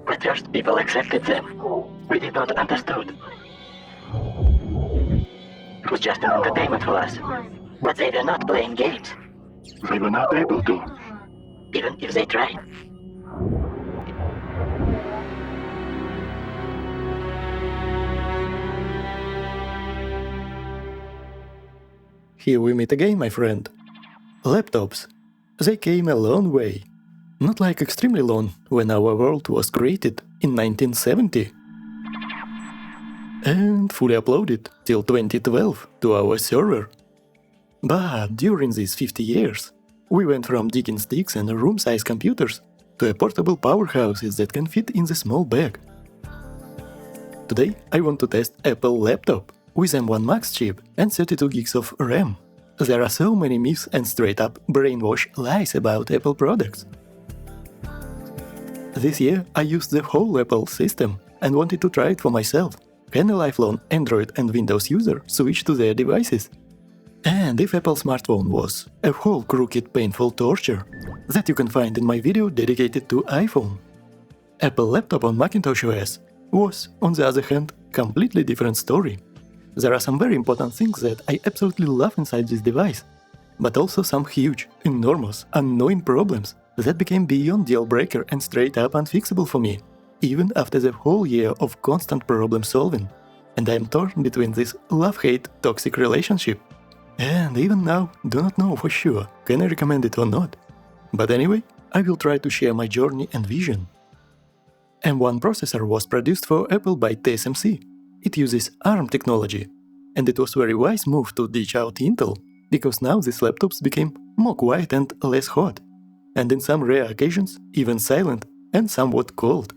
At first people accepted them. We did not understood. It was just an entertainment for us. But they were not playing games. They were not able to. Even if they tried. Here we meet again, my friend. Laptops. They came a long way. Not like extremely long, when our world was created in 1970. And fully uploaded till 2012 to our server. But during these 50 years, we went from digging sticks and room-size computers to a portable powerhouses that can fit in the small bag. Today I want to test Apple laptop with M1 Max chip and 32 gigs of RAM. There are so many myths and straight-up brainwash lies about Apple products. This year I used the whole Apple system and wanted to try it for myself. Can a lifelong Android and Windows user switch to their devices? And if Apple smartphone was a whole crooked painful torture that you can find in my video dedicated to iPhone. Apple laptop on Macintosh OS was, on the other hand, completely different story. There are some very important things that I absolutely love inside this device, but also some huge, enormous, annoying problems that became beyond deal breaker and straight up unfixable for me, even after the whole year of constant problem solving. And I am torn between this love-hate toxic relationship. And even now, do not know for sure, can I recommend it or not. But anyway, I will try to share my journey and vision. M1 processor was produced for Apple by TSMC. It uses ARM technology, and it was very wise move to ditch out Intel, because now these laptops became more quiet and less hot, and in some rare occasions even silent and somewhat cold.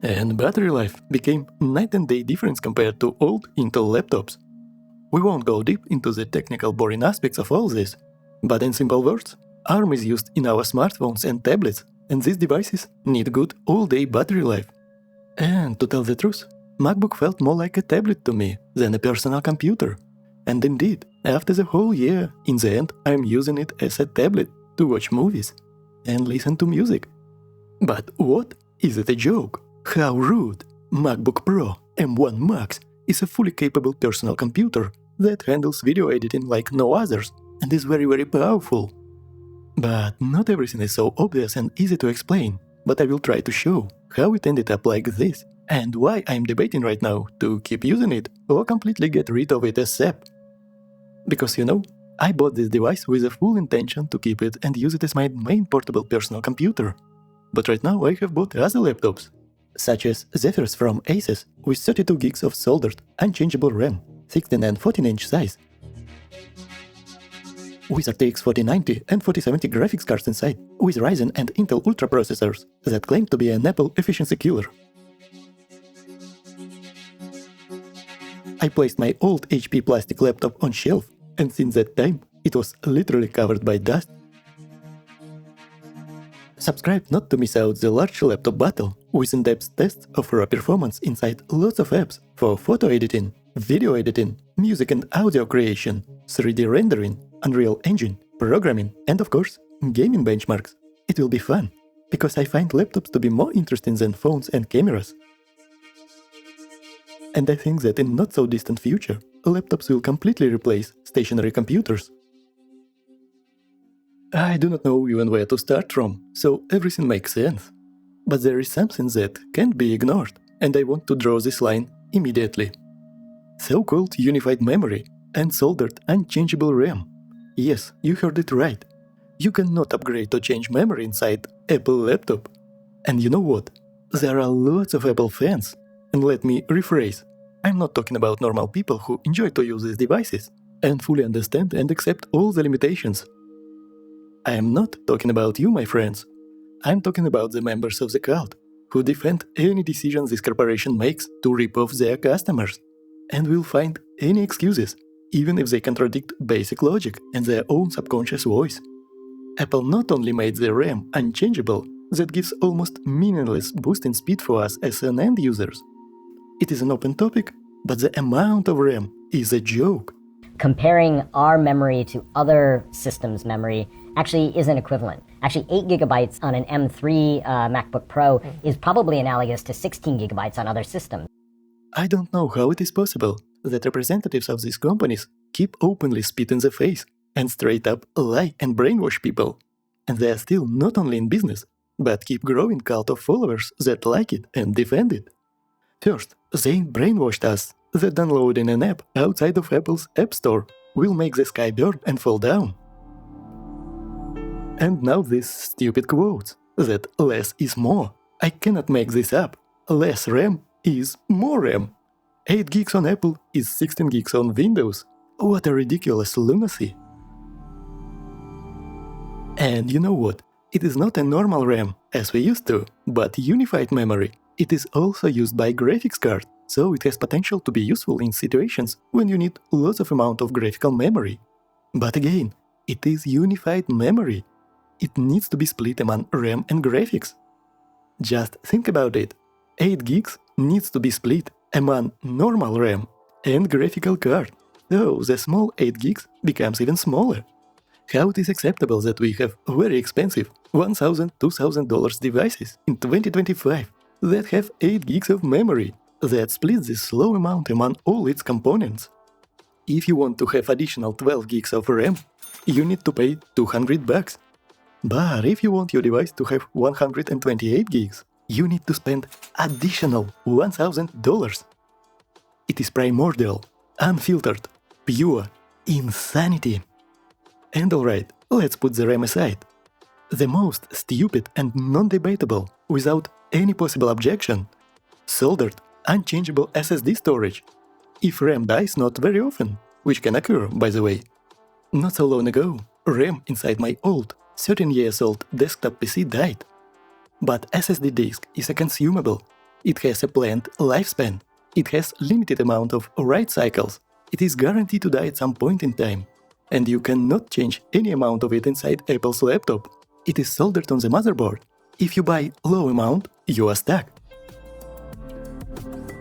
And battery life became night and day difference compared to old Intel laptops. We won't go deep into the technical boring aspects of all this, but in simple words, ARM is used in our smartphones and tablets, and these devices need good all-day battery life. And to tell the truth, MacBook felt more like a tablet to me than a personal computer. And indeed, after the whole year, in the end, I'm using it as a tablet to watch movies and listen to music. But what? Is it a joke? How rude! MacBook Pro M1 Max is a fully capable personal computer that handles video editing like no others and is very powerful. But not everything is so obvious and easy to explain, but I will try to show how it ended up like this and why I'm debating right now to keep using it or completely get rid of it ASAP. Because I bought this device with the full intention to keep it and use it as my main portable personal computer. But right now I have bought other laptops, such as Zephyrus from Asus with 32 gigs of soldered, unchangeable RAM, 16 and 14-inch size, with RTX 4090 and 4070 graphics cards inside, with Ryzen and Intel Ultra processors that claim to be an Apple efficiency killer. I placed my old HP plastic laptop on shelf, and since that time, it was literally covered by dust. Subscribe not to miss out the large laptop battle with in-depth tests of raw performance inside lots of apps for photo editing, video editing, music and audio creation, 3D rendering, Unreal Engine, programming, and of course, gaming benchmarks. It will be fun, because I find laptops to be more interesting than phones and cameras. And I think that in not so distant future, laptops will completely replace stationary computers. I do not know even where to start from, so everything makes sense. But there is something that can't be ignored, and I want to draw this line immediately. So-called unified memory and soldered unchangeable RAM. Yes, you heard it right. You cannot upgrade or change memory inside Apple laptop. And you know what? There are lots of Apple fans. And let me rephrase. I'm not talking about normal people who enjoy to use these devices and fully understand and accept all the limitations. I am not talking about you, my friends. I'm talking about the members of the cult who defend any decision this corporation makes to rip off their customers and will find any excuses, even if they contradict basic logic and their own subconscious voice. Apple not only made the RAM unchangeable, that gives almost meaningless boost in speed for us as an end users. It is an open topic, but the amount of RAM is a joke. Comparing our memory to other systems' memory actually isn't equivalent. Actually, 8 gigabytes on an M3 MacBook Pro is probably analogous to 16 gigabytes on other systems. I don't know how it is possible that representatives of these companies keep openly spit in the face and straight up lie and brainwash people. And they are still not only in business, but keep growing cult of followers that like it and defend it. First, they brainwashed us that downloading an app outside of Apple's App Store will make the sky burn and fall down. And now these stupid quotes that less is more. I cannot make this up. Less RAM is more RAM. 8 gigs on Apple is 16 gigs on Windows. What a ridiculous lunacy. And you know what? It is not a normal RAM, as we used to, but unified memory. It is also used by graphics card, so it has potential to be useful in situations when you need lots of amount of graphical memory. But again, it is unified memory. It needs to be split among RAM and graphics. Just think about it. 8 gigs needs to be split among normal RAM and graphical card, so the small 8 gigs becomes even smaller. How it is acceptable that we have very expensive $1,000, $2,000 devices in 2025 that have 8 gigs of memory that splits this slow amount among all its components? If you want to have additional 12 gigs of RAM, you need to pay $200. But if you want your device to have 128 gigs, you need to spend additional $1,000. It is primordial, unfiltered, pure insanity. And alright, let's put the RAM aside. The most stupid and non-debatable, without any possible objection, soldered, unchangeable SSD storage. If RAM dies not very often, which can occur, by the way. Not so long ago, RAM inside my old 13 years old desktop PC died. But SSD disk is a consumable. It has a planned lifespan. It has limited amount of write cycles. It is guaranteed to die at some point in time. And you cannot change any amount of it inside Apple's laptop. It is soldered on the motherboard. If you buy low amount, you are stuck.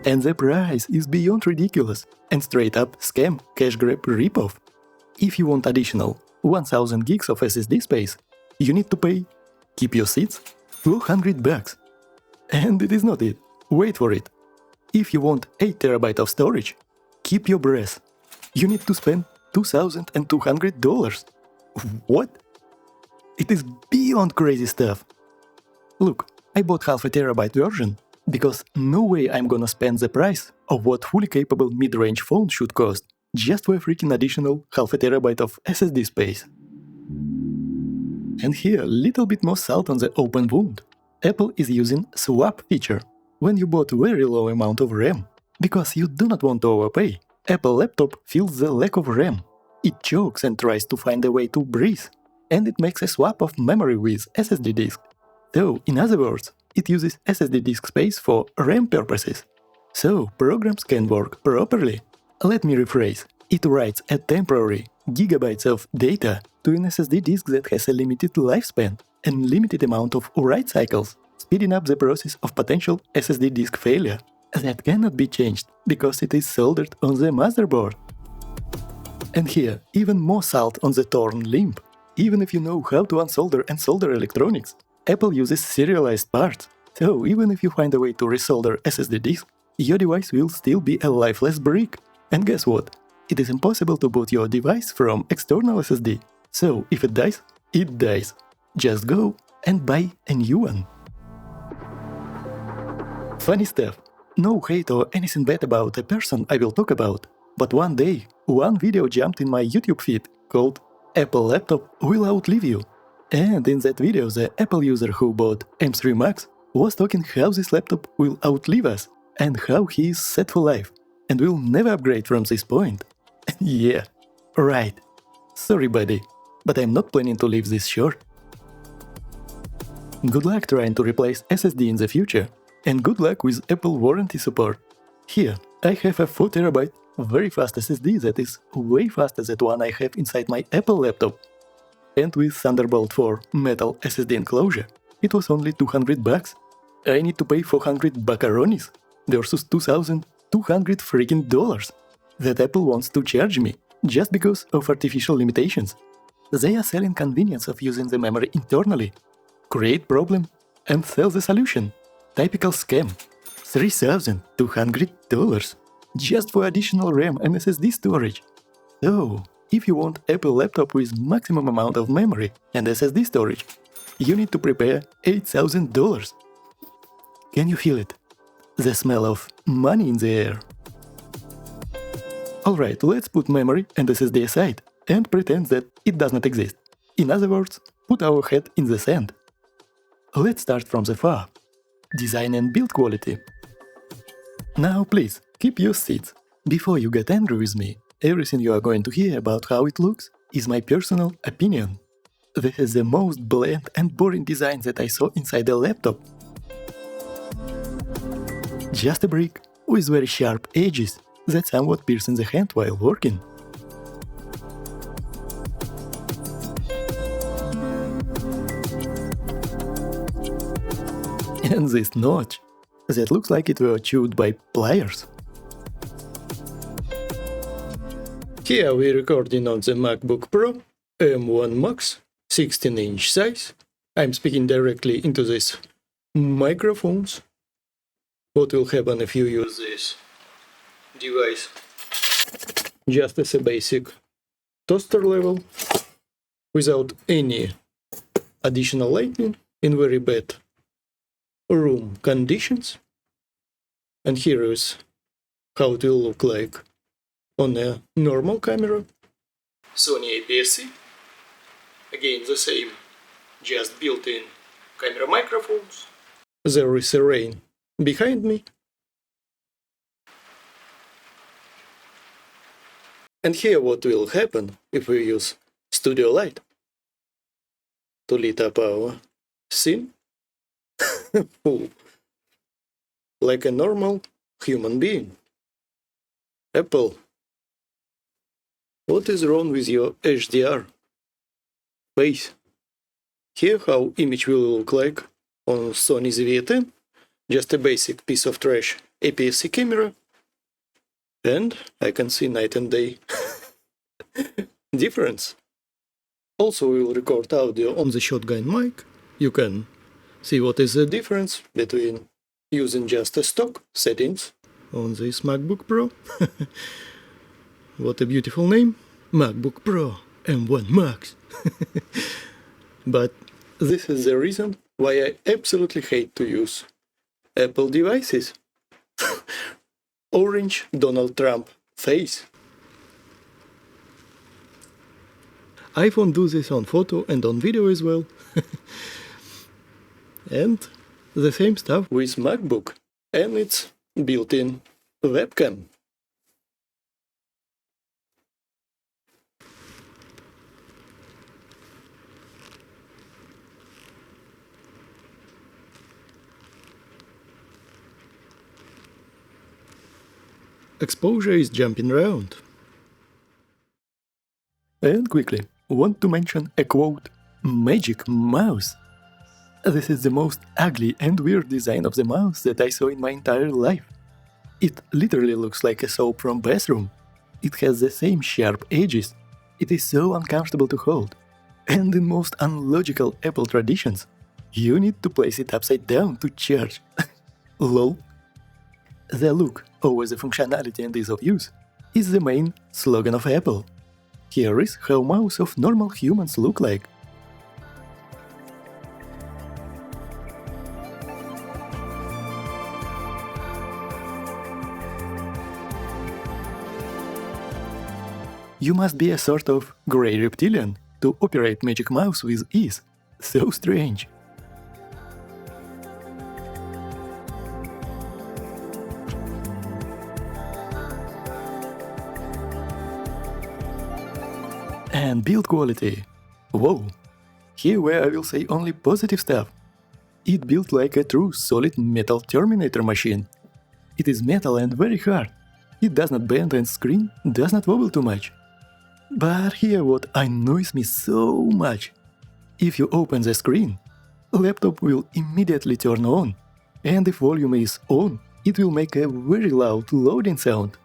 And the price is beyond ridiculous and straight up scam, cash grab, ripoff. If you want additional 1000 gigs of SSD space, you need to pay, keep your seats, $400. And it is not it. Wait for it. If you want 8 TB of storage, keep your breath. You need to spend $2,200. What? It is beyond crazy stuff. Look, I bought half a terabyte version because no way I'm gonna spend the price of what fully capable mid-range phone should cost just for a freaking additional half a terabyte of SSD space. And here, little bit more salt on the open wound. Apple is using swap feature when you bought very low amount of RAM. Because you do not want to overpay, Apple laptop feels the lack of RAM. It chokes and tries to find a way to breathe. And it makes a swap of memory with SSD disk. So, in other words, it uses SSD disk space for RAM purposes. So, programs can work properly. Let me rephrase. It writes a temporary gigabytes of data to an SSD disk that has a limited lifespan and limited amount of write cycles, speeding up the process of potential SSD disk failure. That cannot be changed because it is soldered on the motherboard. And here, even more salt on the torn limb. Even if you know how to unsolder and solder electronics, Apple uses serialized parts. So even if you find a way to resolder SSD disk, your device will still be a lifeless brick. And guess what? It is impossible to boot your device from external SSD. So if it dies, it dies. Just go and buy a new one. Funny stuff. No hate or anything bad about a person I will talk about. But one day, one video jumped in my YouTube feed called Apple Laptop Will Outlive You. And in that video, the Apple user who bought M3 Max was talking how this laptop will outlive us and how he is set for life and will never upgrade from this point. Yeah, right. Sorry, buddy, but I'm not planning to leave this short. Good luck trying to replace SSD in the future, and good luck with Apple warranty support. Here, I have a 4 TB very fast SSD that is way faster than the one I have inside my Apple laptop. And with Thunderbolt 4 metal SSD enclosure, it was only $200. I need to pay 400 buckaronis versus $2,200 freaking dollars that Apple wants to charge me just because of artificial limitations. They are selling convenience of using the memory internally. Create problem and sell the solution. Typical scam. $3,200 just for additional RAM and SSD storage. So, if you want Apple laptop with maximum amount of memory and SSD storage, you need to prepare $8,000. Can you feel it? The smell of money in the air. Alright, let's put memory and SSD aside and pretend that it does not exist. In other words, put our head in the sand. Let's start from the far. Design and build quality. Now please, keep your seats. Before you get angry with me, everything you are going to hear about how it looks is my personal opinion. This is the most bland and boring design that I saw inside a laptop. Just a brick with very sharp edges that somewhat pierce in the hand while working. And this notch that looks like it were chewed by pliers. Here we're recording on the MacBook Pro M1 Max, 16-inch size. I'm speaking directly into these microphones. What will happen if you use this device just as a basic toaster level, without any additional lighting, in very bad room conditions? And here is how it will look like on a normal camera. Sony APS-C, again the same, just built-in camera microphones. There is a rain behind me. And here what will happen if we use studio light to lit up our scene. Like a normal human being. Apple, what is wrong with your HDR face? Here how image will look like on Sony ZV-10, just a basic piece of trash APS-C camera, and I can see night and day difference. Also we will record audio on the shotgun mic. You can see what is the difference between using just a stock settings on this MacBook Pro. What a beautiful name, MacBook Pro M1 Max. But this is the reason why I absolutely hate to use Apple devices. Orange Donald Trump face. iPhone do this on photo and on video as well. And the same stuff with MacBook and its built-in webcam. Exposure is jumping around. And quickly, want to mention a quote, magic mouse. This is the most ugly and weird design of the mouse that I saw in my entire life. It literally looks like a soap from bathroom. It has the same sharp edges. It is so uncomfortable to hold. And in most unlogical Apple traditions, you need to place it upside down to charge. LOL. The look over the functionality and ease of use is the main slogan of Apple. Here is how mouse of normal humans look like. You must be a sort of grey reptilian to operate Magic Mouse with ease. So strange. And build quality. Whoa. Here where I will say only positive stuff. It built like a true solid metal Terminator machine. It is metal and very hard. It does not bend and screen does not wobble too much. But here what annoys me so much. If you open the screen, laptop will immediately turn on. And if volume is on, it will make a very loud loading sound.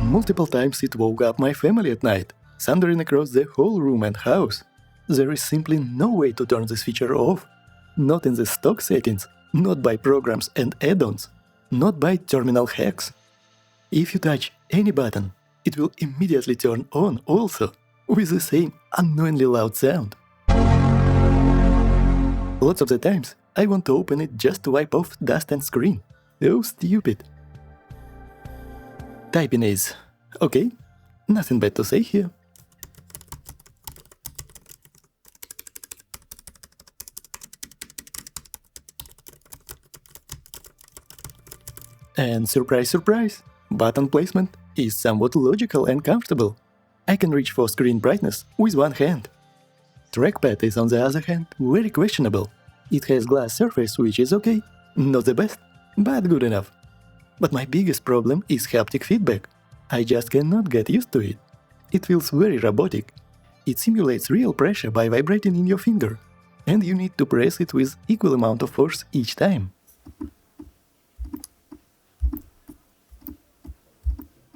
Multiple times it woke up my family at night. thundering across the whole room and house. There is simply no way to turn this feature off. Not in the stock settings, not by programs and add-ons, not by terminal hacks. If you touch any button, it will immediately turn on also, with the same annoyingly loud sound. Lots of the times, I want to open it just to wipe off dust and screen. Oh, stupid. Typing is okay, nothing bad to say here. And surprise, surprise, button placement is somewhat logical and comfortable. I can reach for screen brightness with one hand. Trackpad is on the other hand very questionable. It has glass surface which is okay, not the best, but good enough. But my biggest problem is haptic feedback. I just cannot get used to it. It feels very robotic. It simulates real pressure by vibrating in your finger, and you need to press it with equal amount of force each time.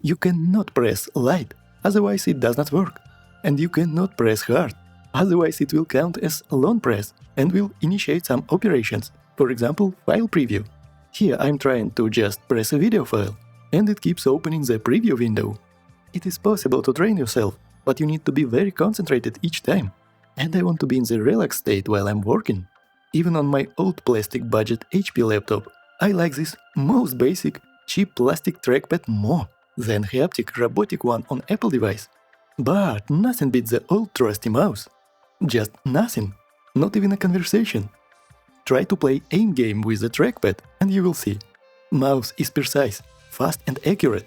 You cannot press light, otherwise it does not work. And you cannot press hard, otherwise it will count as long press and will initiate some operations, for example, file preview. Here I'm trying to just press a video file, and it keeps opening the preview window. It is possible to train yourself, but you need to be very concentrated each time. And I want to be in the relaxed state while I'm working. Even on my old plastic budget HP laptop, I like this most basic, cheap plastic trackpad more than haptic robotic one on Apple device. But nothing beats the old trusty mouse. Just nothing. Not even a conversation. Try to play aim game with the trackpad and you will see. Mouse is precise, fast and accurate.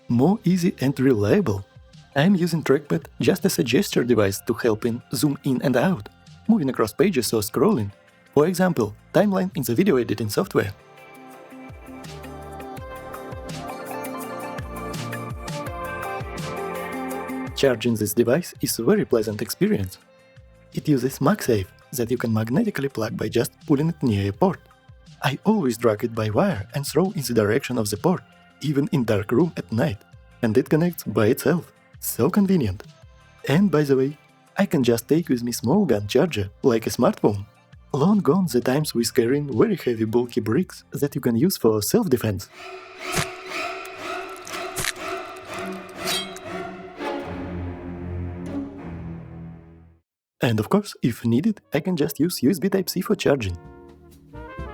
More easy and reliable. I'm using trackpad just as a gesture device to help in zoom in and out, moving across pages or scrolling. For example, timeline in the video editing software. Charging this device is a very pleasant experience. It uses MagSafe that you can magnetically plug by just pulling it near a port. I always drag it by wire and throw in the direction of the port, even in dark room at night, and it connects by itself. So convenient. And by the way, I can just take with me small gun charger, like a smartphone. Long gone the times with carrying very heavy bulky bricks that you can use for self-defense. And of course, if needed, I can just use USB Type-C for charging.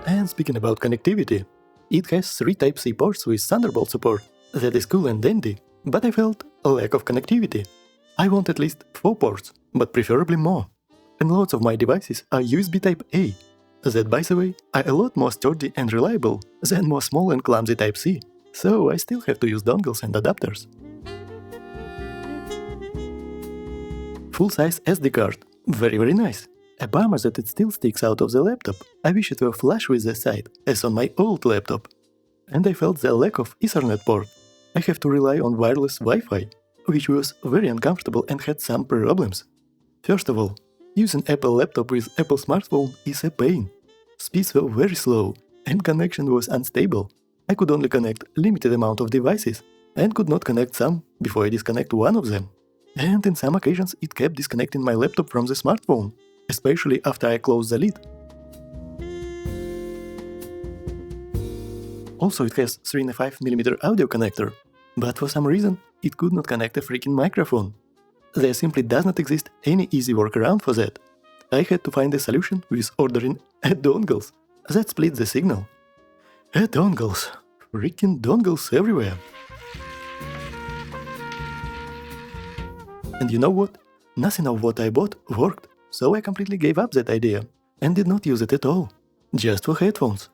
And speaking about connectivity, it has 3 Type-C ports with Thunderbolt support. That is cool and dandy, but I felt a lack of connectivity. I want at least 4 ports, but preferably more. And lots of my devices are USB Type-A. That, by the way, are a lot more sturdy and reliable than more small and clumsy Type-C, so I still have to use dongles and adapters. Full-size SD card. Very nice. A bummer that it still sticks out of the laptop. I wish it were flush with the side, as on my old laptop. And I felt the lack of Ethernet port. I have to rely on wireless Wi-Fi, which was very uncomfortable and had some problems. First of all, using Apple laptop with Apple smartphone is a pain. Speeds were very slow, and connection was unstable. I could only connect limited amount of devices, and could not connect some before I disconnect one of them. And in some occasions it kept disconnecting my laptop from the smartphone, especially after I closed the lid. Also it has 3.5mm audio connector, but for some reason it could not connect a freaking microphone. There simply does not exist any easy workaround for that. I had to find a solution with ordering a dongles that split the signal. A dongles. Freaking dongles everywhere. And you know what? Nothing of what I bought worked, so I completely gave up that idea and did not use it at all. Just for headphones.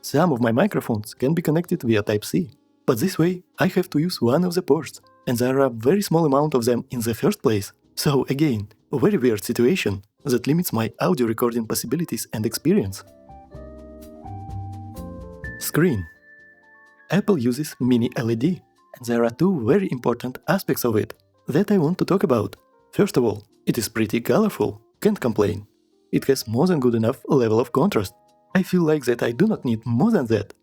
Some of my microphones can be connected via Type-C, but this way I have to use one of the ports, and there are a very small amount of them in the first place. So again, a very weird situation that limits my audio recording possibilities and experience. Screen. Apple uses mini LED, and there are 2 very important aspects of it that I want to talk about. First of all, it is pretty colorful, can't complain. It has more than good enough level of contrast. I feel like that I do not need more than that.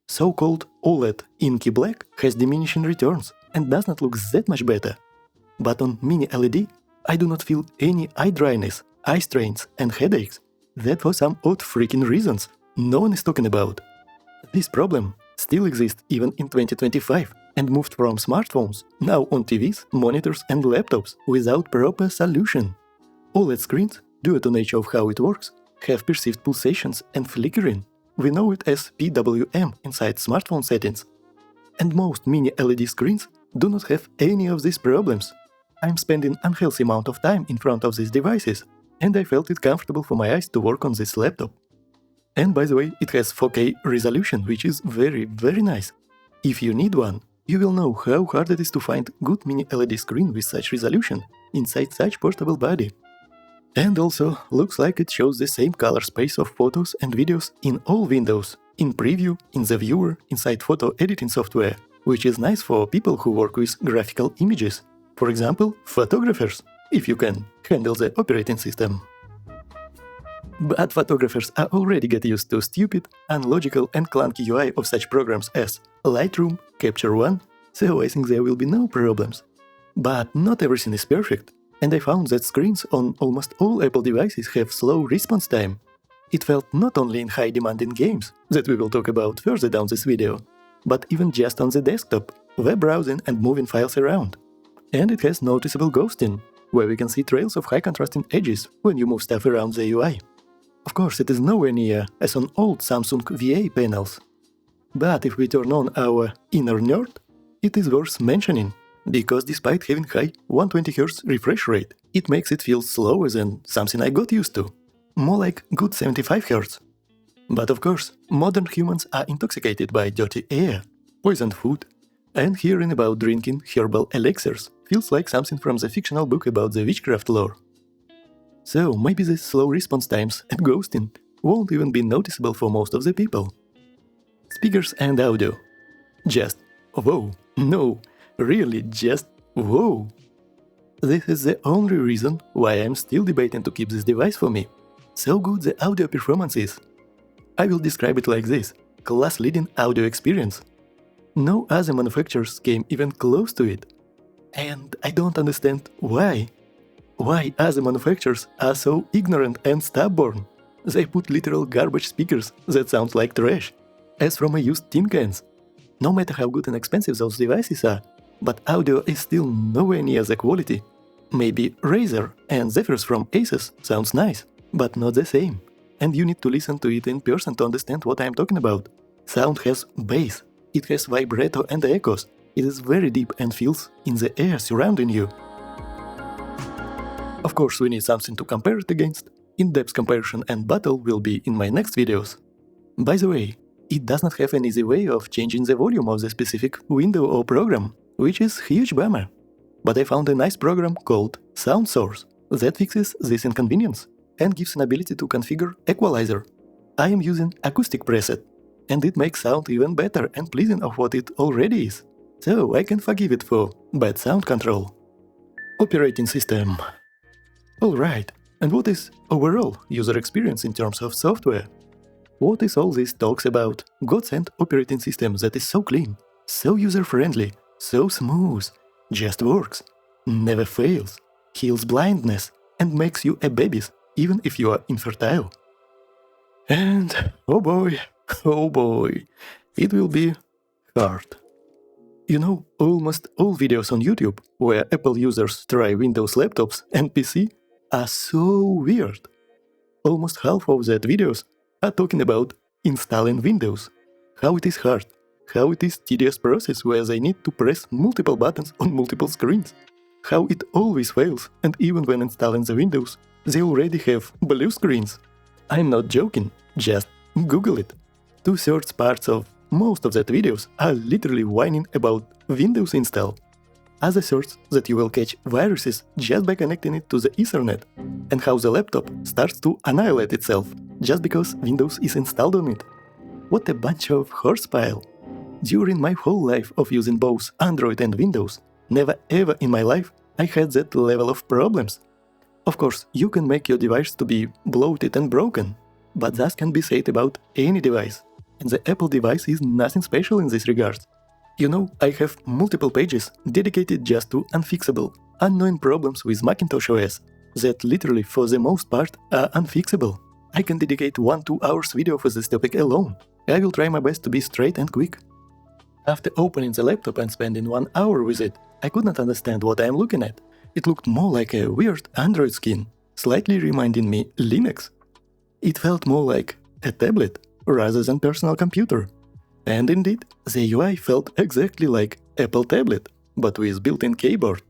So-called OLED inky black has diminishing returns and does not look that much better. But on mini LED, I do not feel any eye dryness, eye strains and headaches. That for some odd freaking reasons no one is talking about. This problem still exists even in 2025 and moved from smartphones, now on TVs, monitors and laptops without proper solution. OLED screens, due to the nature of how it works, have perceived pulsations and flickering. We know it as PWM inside smartphone settings. And most mini LED screens do not have any of these problems. I'm spending unhealthy amount of time in front of these devices, and I felt it comfortable for my eyes to work on this laptop. And by the way, it has 4K resolution, which is very nice. If you need one, you will know how hard it is to find good mini LED screen with such resolution inside such portable body. And also, looks like it shows the same color space of photos and videos in all windows, in preview, in the viewer, inside photo editing software, which is nice for people who work with graphical images. For example, photographers, if you can handle the operating system. But photographers are already get used to stupid, unlogical and clunky UI of such programs as Lightroom, Capture One, so I think there will be no problems. But not everything is perfect, and I found that screens on almost all Apple devices have slow response time. It felt not only in high demand in games, that we will talk about further down this video, but even just on the desktop, web browsing and moving files around. And it has noticeable ghosting, where we can see trails of high contrasting edges when you move stuff around the UI. Of course, it is nowhere near as on old Samsung VA panels. But if we turn on our inner nerd, it is worth mentioning, because despite having high 120Hz refresh rate, it makes it feel slower than something I got used to. More like good 75Hz. But of course, modern humans are intoxicated by dirty air, poisoned food, and hearing about drinking herbal elixirs feels like something from the fictional book about the witchcraft lore. So maybe the slow response times and ghosting won't even be noticeable for most of the people. Speakers and audio. Just whoa, no, really just whoa. This is the only reason why I'm still debating to keep this device for me. So good the audio performance is. I will describe it like this: class-leading audio experience. No other manufacturers came even close to it. And I don't understand why. Why other manufacturers are so ignorant and stubborn? They put literal garbage speakers that sound like trash, as from a used tin cans. No matter how good and expensive those devices are, but audio is still nowhere near the quality. Maybe Razer and Zephyrus from Asus sounds nice, but not the same. And you need to listen to it in person to understand what I am talking about. Sound has bass, it has vibrato and echoes. It is very deep and feels in the air surrounding you. Of course, we need something to compare it against. In-depth comparison and battle will be in my next videos. By the way, it does not have an easy way of changing the volume of the specific window or program, which is huge bummer. But I found a nice program called Sound Source that fixes this inconvenience and gives an ability to configure equalizer. I am using acoustic preset, and it makes sound even better and pleasing of what it already is. So I can forgive it for bad sound control. Operating system. Alright, and what is overall user experience in terms of software? What is all this talks about God-sent operating system that is so clean, so user-friendly, so smooth, just works, never fails, heals blindness, and makes you a baby even if you are infertile? And oh boy, it will be hard. You know, almost all videos on YouTube where Apple users try Windows laptops and PC are so weird. Almost half of that videos are talking about installing Windows, how it is hard, how it is tedious process where they need to press multiple buttons on multiple screens, how it always fails, and even when installing the Windows, they already have blue screens. I'm not joking, just Google it. 2/3 parts of most of that videos are literally whining about Windows install. Other thirds that you will catch viruses just by connecting it to the Ethernet, and how the laptop starts to annihilate itself just because Windows is installed on it. What a bunch of horsepile! During my whole life of using both Android and Windows, never ever in my life I had that level of problems. Of course, you can make your device to be bloated and broken, but that can be said about any device, and the Apple device is nothing special in this regard. You know, I have multiple pages dedicated just to unfixable, unknown problems with Macintosh OS that literally for the most part are unfixable. I can dedicate 1-2 hours video for this topic alone. I will try my best to be straight and quick. After opening the laptop and spending 1 hour with it, I could not understand what I am looking at. It looked more like a weird Android skin, slightly reminding me Linux. It felt more like a tablet rather than personal computer. And indeed, the UI felt exactly like Apple tablet, but with built-in keyboard.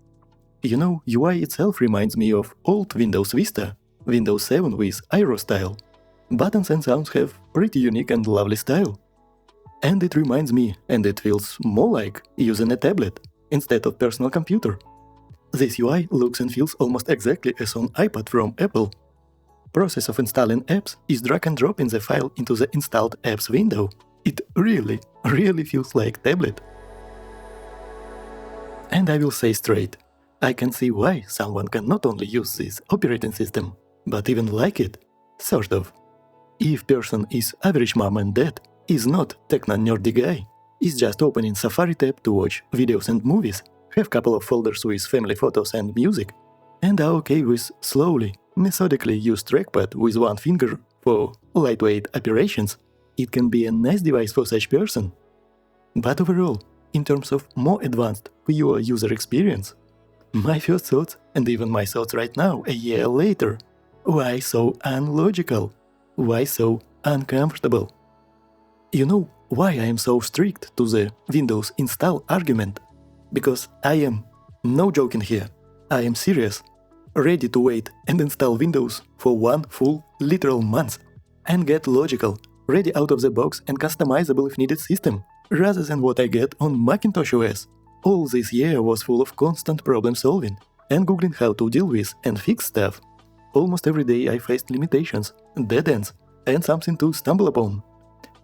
You know, UI itself reminds me of old Windows Vista, Windows 7 with Aero style. Buttons and sounds have pretty unique and lovely style. And it reminds me, and it feels more like using a tablet instead of personal computer. This UI looks and feels almost exactly as on iPad from Apple. Process of installing apps is drag and drop in the file into the installed apps window. It really feels like tablet. And I will say straight, I can see why someone can not only use this operating system, but even like it, sort of. If person is average mom and dad, is not techno-nerdy guy, is just opening Safari tab to watch videos and movies, have couple of folders with family photos and music, and are okay with slowly, methodically use trackpad with one finger for lightweight operations, it can be a nice device for such person. But overall, in terms of more advanced, pure user experience, my first thoughts, and even my thoughts right now, a year later, why so unlogical? Why so uncomfortable? You know why I am so strict to the Windows install argument? Because I am, no joking here, I am serious, ready to wait and install Windows for 1 full literal month and get logical, ready out of the box and customizable if needed system, rather than what I get on Macintosh OS. All this year was full of constant problem solving and googling how to deal with and fix stuff. Almost every day I faced limitations, dead ends, and something to stumble upon.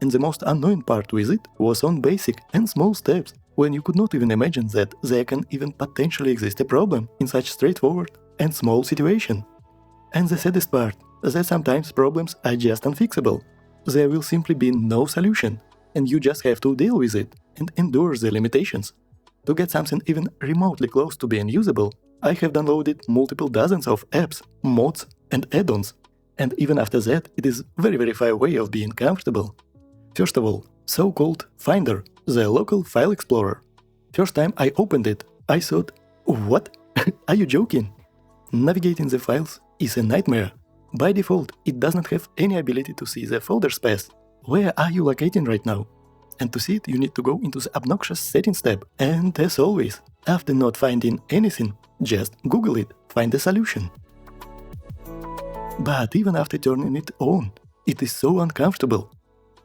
And the most annoying part with it was on basic and small steps, when you could not even imagine that there can even potentially exist a problem in such straightforward and small situation. And the saddest part, that sometimes problems are just unfixable. There will simply be no solution, and you just have to deal with it and endure the limitations. To get something even remotely close to being usable, I have downloaded multiple dozens of apps, mods, and add-ons, and even after that, it is very far away of being comfortable. First of all, so-called Finder, the local file explorer. First time I opened it, I thought, what? Are you joking? Navigating the files is a nightmare. By default, it does not have any ability to see the folder's path. Where are you locating right now? And to see it, you need to go into the obnoxious settings tab. And as always, after not finding anything, just Google it, find a solution. But even after turning it on, it is so uncomfortable.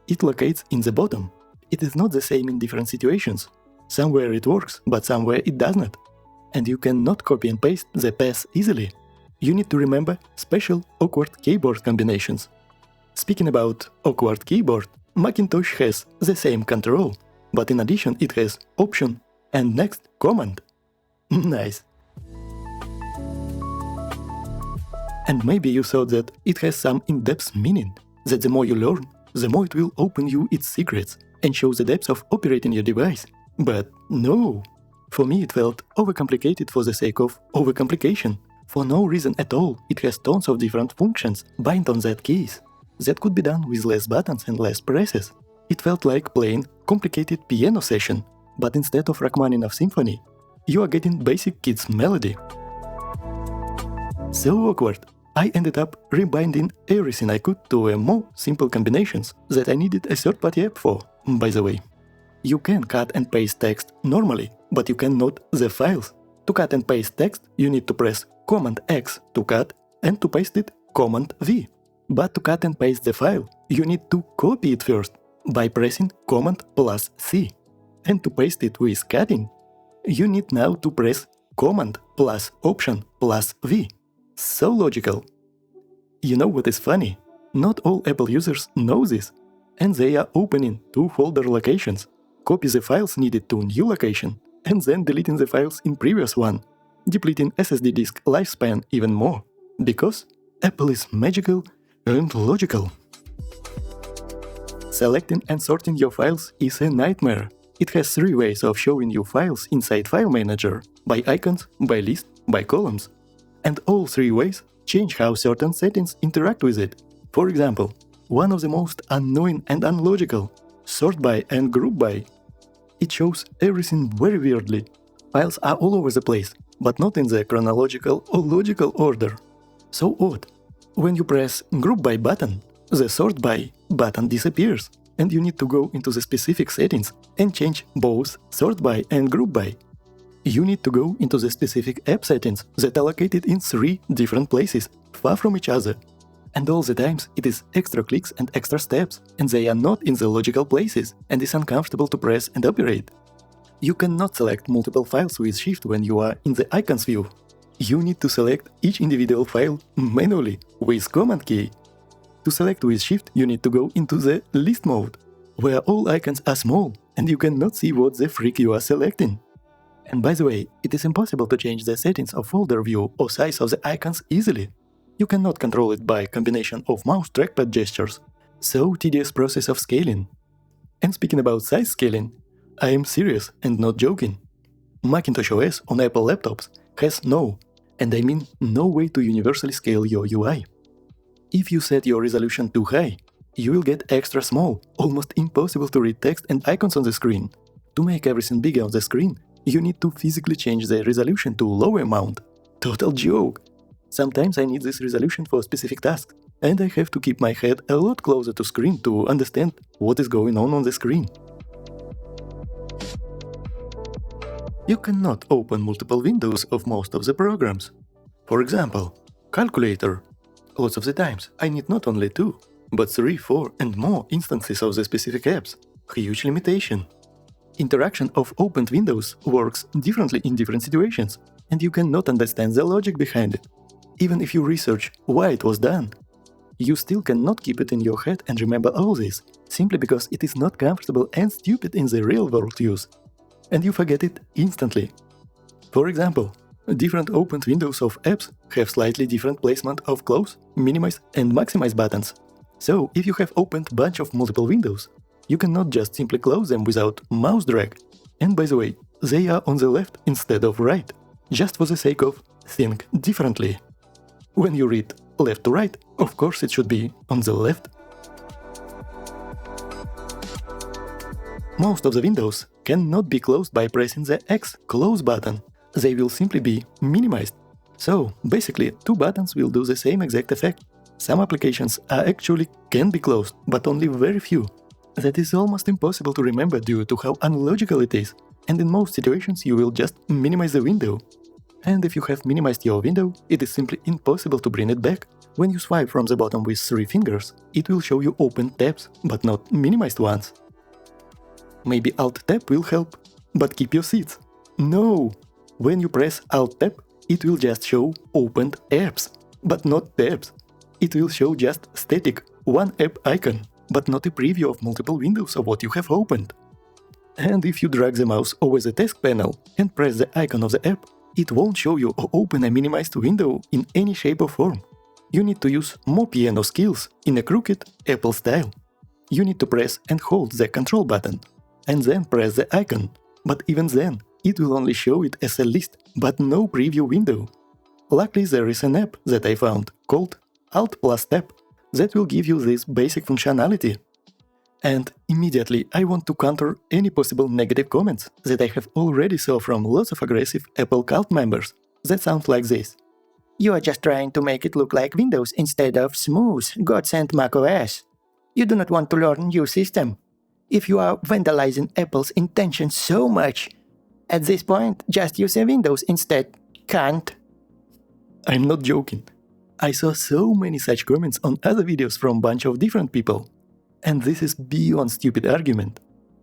It locates in the bottom. It is not the same in different situations. Somewhere it works, but somewhere it does not. And you cannot copy and paste the path easily. You need to remember special awkward keyboard combinations. Speaking about awkward keyboard, Macintosh has the same control, but in addition it has Option and next Command. Nice. And maybe you thought that it has some in-depth meaning, that the more you learn, the more it will open you its secrets and show the depth of operating your device. But no! For me it felt overcomplicated for the sake of overcomplication. For no reason at all, it has tons of different functions bind on that keys. That could be done with less buttons and less presses. It felt like playing complicated piano session, but instead of Rachmaninoff symphony, you are getting basic kids melody. So awkward. I ended up rebinding everything I could to a more simple combinations that I needed a third-party app for, by the way. You can cut and paste text normally, but you cannot the files. To cut and paste text, you need to press Command X to cut, and to paste it, Command V. But to cut and paste the file, you need to copy it first, by pressing Command plus C. And to paste it with cutting, you need now to press Command plus Option plus V. So logical. You know what is funny? Not all Apple users know this, and they are opening 2 folder locations, copy the files needed to new location, and then deleting the files in previous one, depleting SSD disk lifespan even more, because Apple is magical and logical. Selecting and sorting your files is a nightmare. It has 3 ways of showing you files inside File Manager: by icons, by list, by columns. And all 3 ways change how certain settings interact with it. For example, one of the most annoying and unlogical, sort by and group by. It shows everything very weirdly. Files are all over the place, but not in the chronological or logical order. So odd. When you press Group By button, the Sort By button disappears, and you need to go into the specific settings and change both Sort By and Group By. You need to go into the specific app settings that are located in 3 different places, far from each other. And all the times it is extra clicks and extra steps, and they are not in the logical places, and is uncomfortable to press and operate. You cannot select multiple files with Shift when you are in the icons view. You need to select each individual file manually with Command key. To select with Shift, you need to go into the List mode, where all icons are small and you cannot see what the frick you are selecting. And by the way, it is impossible to change the settings of folder view or size of the icons easily. You cannot control it by combination of mouse trackpad gestures. So tedious process of scaling. And speaking about size scaling, I am serious and not joking. Macintosh OS on Apple laptops has no, and I mean no way to universally scale your UI. If you set your resolution too high, you will get extra small, almost impossible to read text and icons on the screen. To make everything bigger on the screen, you need to physically change the resolution to lower amount. Total joke! Sometimes I need this resolution for specific tasks, and I have to keep my head a lot closer to screen to understand what is going on the screen. You cannot open multiple windows of most of the programs. For example, calculator. Lots of the times I need not only 2, but 3, 4 and more instances of the specific apps. Huge limitation. Interaction of opened windows works differently in different situations, and you cannot understand the logic behind it. Even if you research why it was done, you still cannot keep it in your head and remember all this, simply because it is not comfortable and stupid in the real-world use. And you forget it instantly. For example, different opened windows of apps have slightly different placement of close, minimize and maximize buttons. So if you have opened a bunch of multiple windows, you cannot just simply close them without mouse drag. And by the way, they are on the left instead of right, just for the sake of think differently. When you read left to right, of course it should be on the left. Most of the windows cannot be closed by pressing the X close button. They will simply be minimized. So, basically, 2 buttons will do the same exact effect. Some applications actually can be closed, but only very few. That is almost impossible to remember due to how unlogical it is, and in most situations you will just minimize the window. And if you have minimized your window, it is simply impossible to bring it back. When you swipe from the bottom with 3 fingers, it will show you open tabs, but not minimized ones. Maybe Alt-Tab will help, but keep your seats. No! When you press Alt-Tab, it will just show opened apps, but not tabs. It will show just static, one app icon, but not a preview of multiple windows of what you have opened. And if you drag the mouse over the task panel and press the icon of the app, it won't show you or open a minimized window in any shape or form. You need to use more piano skills in a crooked Apple style. You need to press and hold the control button, and then press the icon. But even then, it will only show it as a list, but no preview window. Luckily, there is an app that I found called Alt+Tab that will give you this basic functionality. And immediately I want to counter any possible negative comments that I have already saw from lots of aggressive Apple cult members that sound like this. You are just trying to make it look like Windows instead of smooth, God-sent macOS. You do not want to learn new system. If you are vandalizing Apple's intentions so much, at this point, just use a Windows instead, can't. I'm not joking. I saw so many such comments on other videos from a bunch of different people. And this is beyond stupid argument.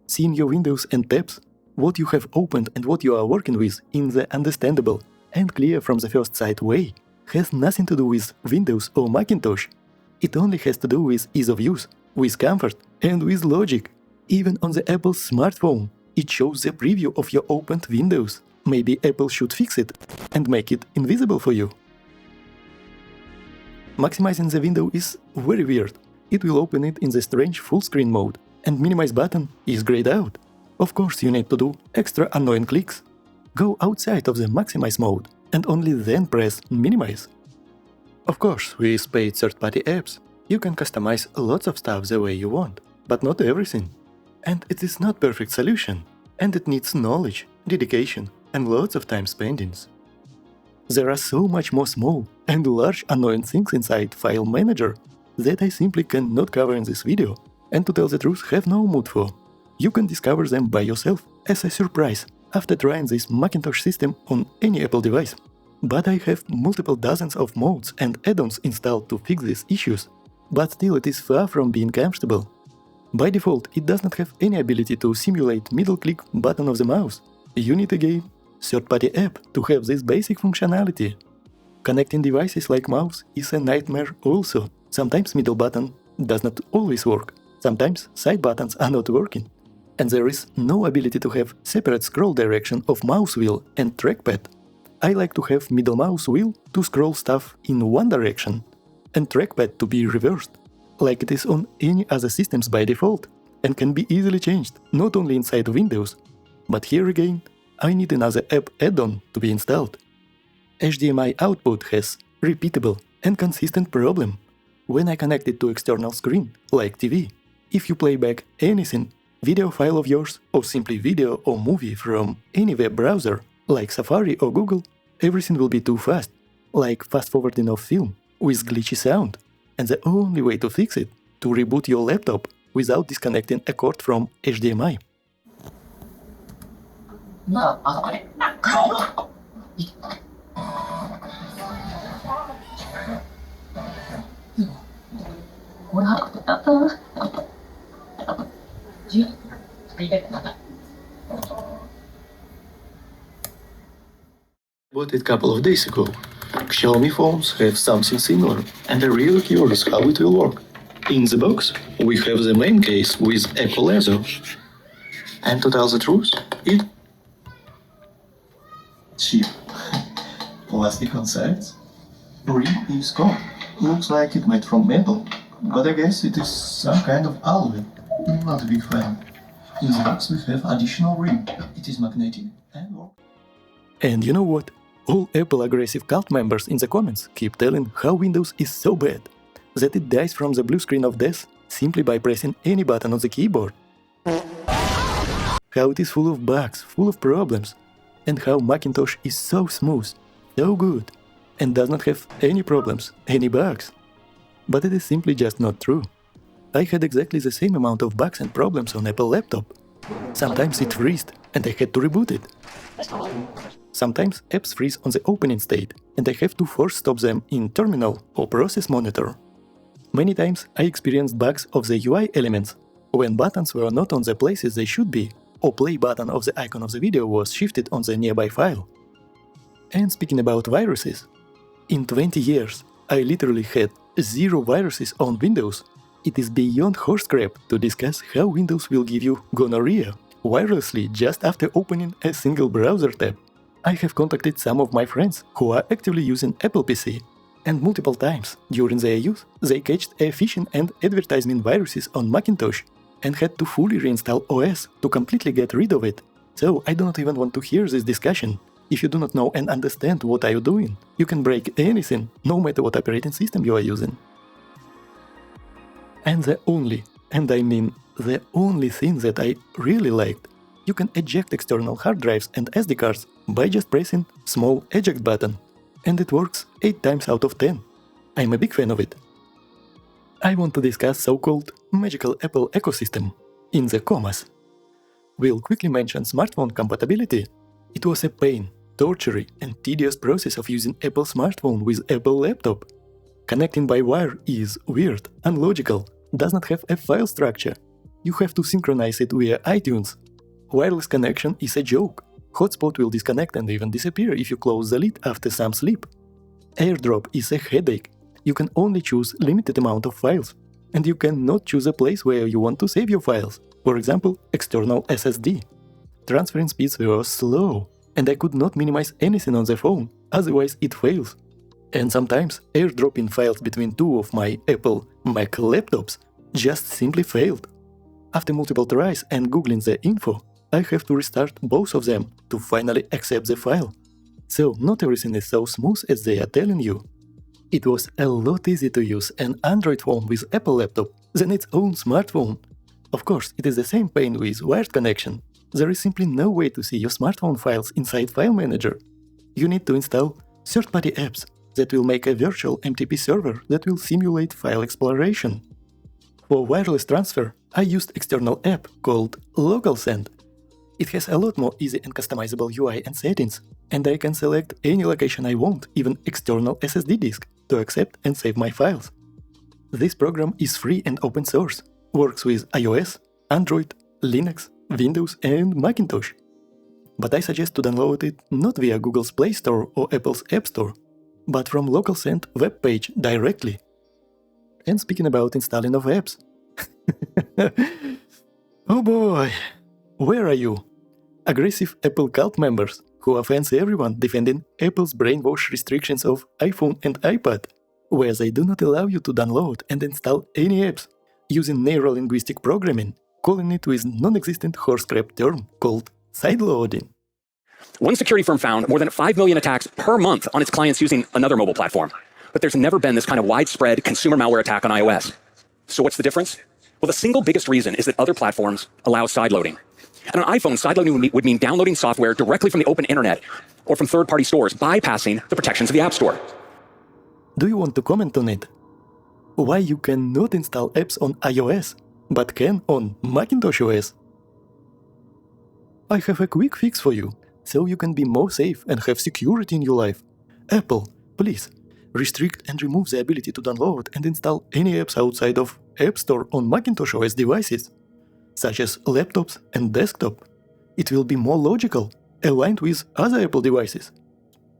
Seeing your windows and tabs, what you have opened and what you are working with in the understandable and clear from the first sight way, has nothing to do with Windows or Macintosh. It only has to do with ease of use, with comfort, and with logic. Even on the Apple smartphone, it shows the preview of your opened windows. Maybe Apple should fix it and make it invisible for you. Maximizing the window is very weird. It will open it in the strange full screen mode, and minimize button is grayed out. Of course, you need to do extra annoying clicks. Go outside of the maximize mode and only then press minimize. Of course, with paid third-party apps, you can customize lots of stuff the way you want, but not everything. And it is not perfect solution, and it needs knowledge, dedication, and lots of time spendings. There are so much more small and large annoying things inside File Manager that I simply cannot cover in this video, and to tell the truth, have no mood for. You can discover them by yourself as a surprise after trying this Macintosh system on any Apple device. But I have multiple dozens of modes and add-ons installed to fix these issues, but still it is far from being comfortable. By default, it does not have any ability to simulate middle click button of the mouse. You need again third-party app to have this basic functionality. Connecting devices like mouse is a nightmare also. Sometimes middle button does not always work. Sometimes side buttons are not working. And there is no ability to have separate scroll direction of mouse wheel and trackpad. I like to have middle mouse wheel to scroll stuff in one direction and trackpad to be reversed, like it is on any other systems by default, and can be easily changed, not only inside Windows. But here again, I need another app add-on to be installed. HDMI output has repeatable and consistent problem. When I connect it to external screen, like TV, if you play back anything, video file of yours, or simply video or movie from any web browser, like Safari or Google, everything will be too fast, like fast-forwarding of film, with glitchy sound. And the only way to fix it, to reboot your laptop without disconnecting a cord from HDMI. Bought it a couple of days ago. Xiaomi phones have something similar, and I'm really curious how it will work. In the box, we have the main case with Apple leather. And to tell the truth, it cheap. Plastic on sides. Rim is gone. Looks like it made from metal, but I guess it is some kind of alloy. Not a big fan. In the box we have additional rim. It is magnetic and works. And you know what? All Apple aggressive cult members in the comments keep telling how Windows is so bad, that it dies from the blue screen of death simply by pressing any button on the keyboard. How it is full of bugs, full of problems, and how Macintosh is so smooth, so good, and does not have any problems, any bugs. But it is simply just not true. I had exactly the same amount of bugs and problems on Apple laptop. Sometimes it freezed, and I had to reboot it. Sometimes apps freeze on the opening state, and I have to force stop them in terminal or process monitor. Many times I experienced bugs of the UI elements, when buttons were not on the places they should be, or play button of the icon of the video was shifted on the nearby file. And speaking about viruses, in 20 years I literally had 0 viruses on Windows. It is beyond horse crap to discuss how Windows will give you gonorrhea wirelessly just after opening a single browser tab. I have contacted some of my friends who are actively using Apple PC, and multiple times during their use they catched a phishing and advertisement viruses on Macintosh and had to fully reinstall OS to completely get rid of it. So I do not even want to hear this discussion. If you do not know and understand what are you doing, you can break anything, no matter what operating system you are using. And the only, and I mean the only thing that I really liked, you can eject external hard drives and SD cards by just pressing small eject button, and it works 8 times out of 10. I'm a big fan of it. I want to discuss so-called magical Apple ecosystem, in the commas. We'll quickly mention smartphone compatibility. It was a pain, torture, and tedious process of using Apple smartphone with Apple laptop. Connecting by wire is weird, unlogical, does not have a file structure. You have to synchronize it via iTunes. Wireless connection is a joke. Hotspot will disconnect and even disappear if you close the lid after some sleep. AirDrop is a headache. You can only choose limited amount of files, and you cannot choose a place where you want to save your files, for example, external SSD. Transferring speeds were slow, and I could not minimize anything on the phone, otherwise it fails. And sometimes airdropping files between 2 of my Apple Mac laptops just simply failed. After multiple tries and googling the info, I have to restart both of them to finally accept the file. So not everything is so smooth as they are telling you. It was a lot easier to use an Android phone with Apple laptop than its own smartphone. Of course, it is the same pain with wired connection. There is simply no way to see your smartphone files inside File Manager. You need to install third-party apps that will make a virtual MTP server that will simulate file exploration. For wireless transfer, I used external app called LocalSend. It has a lot more easy and customizable UI and settings, and I can select any location I want, even external SSD disk, to accept and save my files. This program is free and open source, works with iOS, Android, Linux, Windows and Macintosh. But I suggest to download it not via Google's Play Store or Apple's App Store, but from LocalSend web page directly. And speaking about installing of apps. Oh boy, where are you? Aggressive Apple cult members who offend everyone defending Apple's brainwash restrictions of iPhone and iPad, where they do not allow you to download and install any apps using neuro-linguistic programming, calling it with non-existent horse crap term called sideloading. One security firm found more than 5 million attacks per month on its clients using another mobile platform. But there's never been this kind of widespread consumer malware attack on iOS. So what's the difference? Well, the single biggest reason is that other platforms allow sideloading. And on iPhone, sideloading would mean downloading software directly from the open internet or from third-party stores, bypassing the protections of the App Store. Do you want to comment on it? Why you cannot install apps on iOS, but can on Macintosh OS? I have a quick fix for you, so you can be more safe and have security in your life. Apple, please, restrict and remove the ability to download and install any apps outside of App Store on Macintosh OS devices, such as laptops and desktop. It will be more logical, aligned with other Apple devices.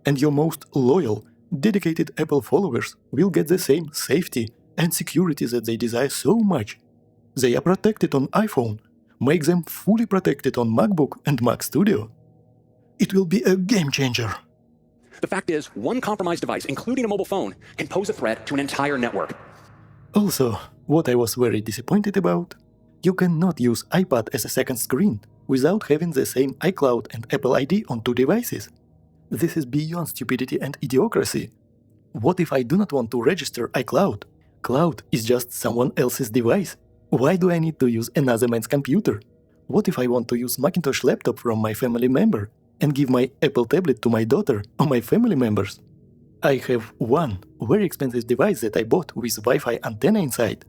And your most loyal, dedicated Apple followers will get the same safety and security that they desire so much. They are protected on iPhone. Make them fully protected on MacBook and Mac Studio. It will be a game changer. The fact is, one compromised device, including a mobile phone, can pose a threat to an entire network. Also, what I was very disappointed about, you cannot use iPad as a second screen without having the same iCloud and Apple ID on two devices. This is beyond stupidity and idiocracy. What if I do not want to register iCloud? Cloud is just someone else's device. Why do I need to use another man's computer? What if I want to use Macintosh laptop from my family member and give my Apple tablet to my daughter or my family members? I have one very expensive device that I bought with Wi-Fi antenna inside.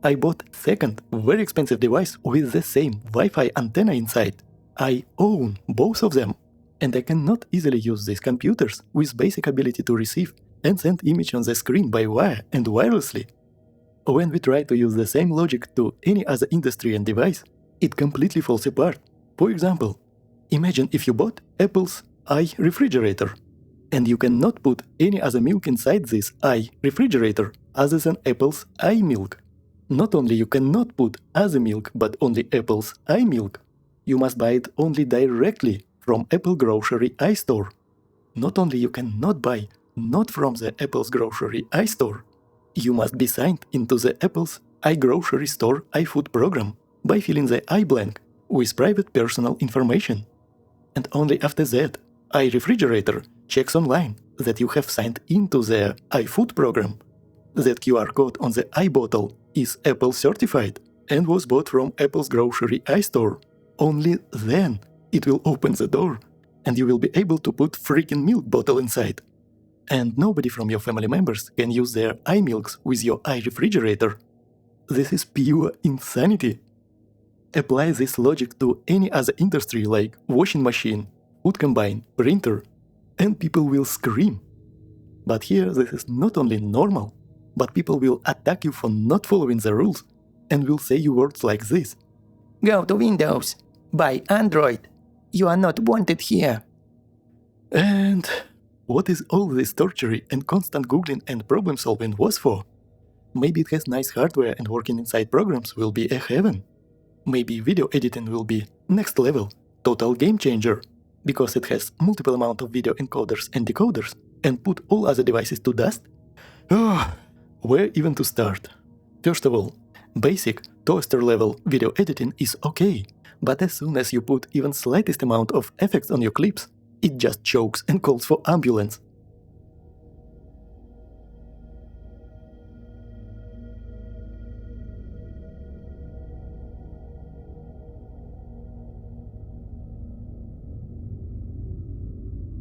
I bought second very expensive device with the same Wi-Fi antenna inside. I own both of them, and I cannot easily use these computers with basic ability to receive and send image on the screen by wire and wirelessly. When we try to use the same logic to any other industry and device, it completely falls apart. For example, imagine if you bought Apple's iRefregirator, and you cannot put any other milk inside this iRefregirator other than Apple's iMilk. Not only you cannot put other milk, but only Apple's iMilk. You must buy it only directly from Apple Grocery iStore. Not only you cannot buy not from the Apple's Grocery iStore, you must be signed into the Apple's iGrocery Store iFood program by filling the iBlank with private personal information. And only after that, iRefregirator checks online that you have signed into the iFood program. That QR code on the iBottle is Apple certified and was bought from Apple's Grocery iStore. Only then it will open the door and you will be able to put freaking milk bottle inside. And nobody from your family members can use their iMilks with your iRefregirator. This is pure insanity. Apply this logic to any other industry like washing machine, food combine, printer, and people will scream. But here this is not only normal, but people will attack you for not following the rules and will say you words like this. Go to Windows. Buy Android. You are not wanted here. And what is all this torture and constant googling and problem solving was for? Maybe it has nice hardware and working inside programs will be a heaven. Maybe video editing will be next level, total game changer, because it has multiple amount of video encoders and decoders and put all other devices to dust? Oh, where even to start? First of all, basic toaster level video editing is okay, But as soon as you put even slightest amount of effects on your clips, it just chokes and calls for ambulance.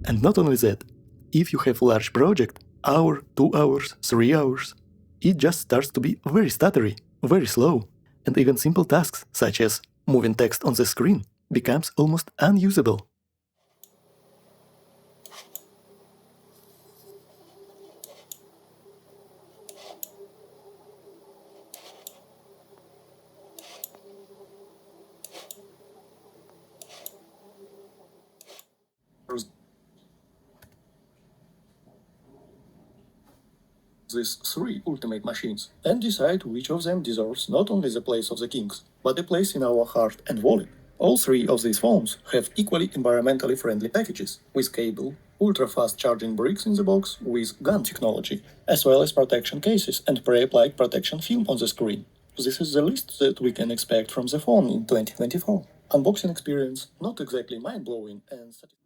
And not only that, if you have large project, hour, 2 hours, 3 hours, it just starts to be very stuttery, very slow, and even simple tasks such as moving text on the screen becomes almost unusable. These 3 ultimate machines and decide which of them deserves not only the place of the kings, but a place in our heart and wallet. All 3 of these phones have equally environmentally friendly packages, with cable, ultra-fast charging bricks in the box with GAN technology, as well as protection cases and pre-applied protection film on the screen. This is the least that we can expect from the phone in 2024. Unboxing experience not exactly mind-blowing and satisfying.